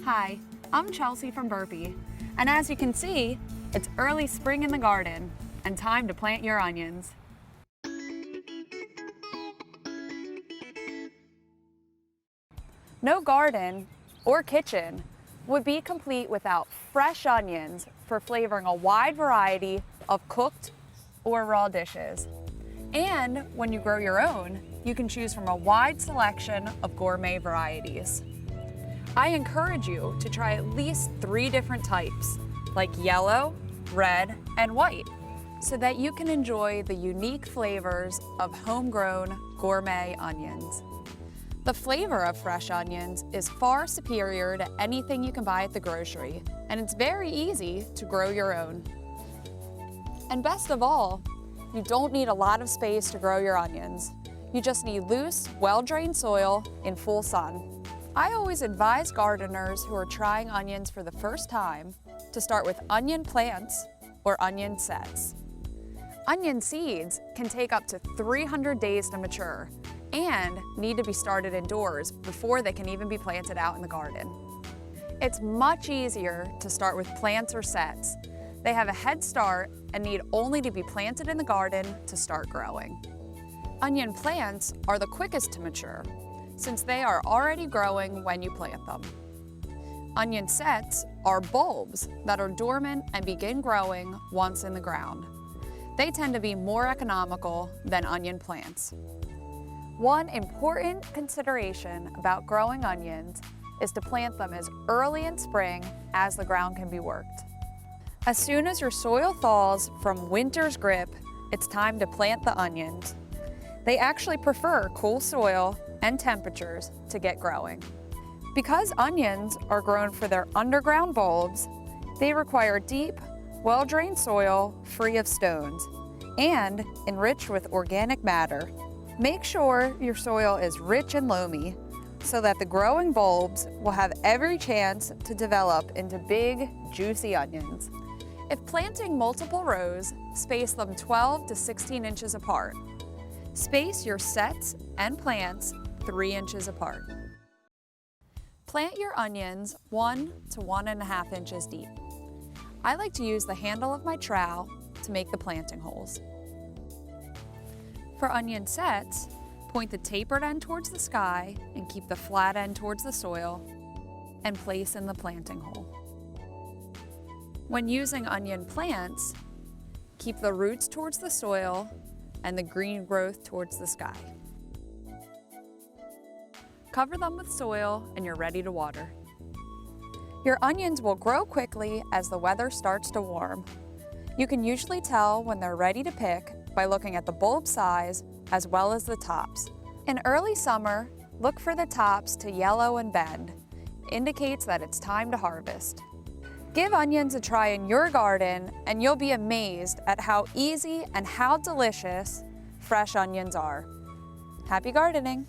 Hi, I'm Chelsea from Burpee, and as you can see, it's early spring in the garden and time to plant your onions. No garden or kitchen would be complete without fresh onions for flavoring a wide variety of cooked or raw dishes. And when you grow your own, you can choose from a wide selection of gourmet varieties. I encourage you to try at least 3 different types, like yellow, red, and white, so that you can enjoy the unique flavors of homegrown gourmet onions. The flavor of fresh onions is far superior to anything you can buy at the grocery, and it's very easy to grow your own. And best of all, you don't need a lot of space to grow your onions. You just need loose, well-drained soil in full sun. I always advise gardeners who are trying onions for the first time to start with onion plants or onion sets. Onion seeds can take up to 300 days to mature and need to be started indoors before they can even be planted out in the garden. It's much easier to start with plants or sets. They have a head start and need only to be planted in the garden to start growing. Onion plants are the quickest to mature, since they are already growing when you plant them. Onion sets are bulbs that are dormant and begin growing once in the ground. They tend to be more economical than onion plants. One important consideration about growing onions is to plant them as early in spring as the ground can be worked. As soon as your soil thaws from winter's grip, it's time to plant the onions. They actually prefer cool soil and temperatures to get growing. Because onions are grown for their underground bulbs, they require deep, well-drained soil free of stones and enriched with organic matter. Make sure your soil is rich and loamy so that the growing bulbs will have every chance to develop into big, juicy onions. If planting multiple rows, space them 12 to 16 inches apart. Space your sets and plants 3 inches apart. Plant your onions 1 to 1.5 inches deep. I like to use the handle of my trowel to make the planting holes. For onion sets, point the tapered end towards the sky and keep the flat end towards the soil and place in the planting hole. When using onion plants, keep the roots towards the soil and the green growth towards the sky. Cover them with soil and you're ready to water. Your onions will grow quickly as the weather starts to warm. You can usually tell when they're ready to pick by looking at the bulb size as well as the tops. In early summer, look for the tops to yellow and bend. It indicates that it's time to harvest. Give onions a try in your garden and you'll be amazed at how easy and how delicious fresh onions are. Happy gardening!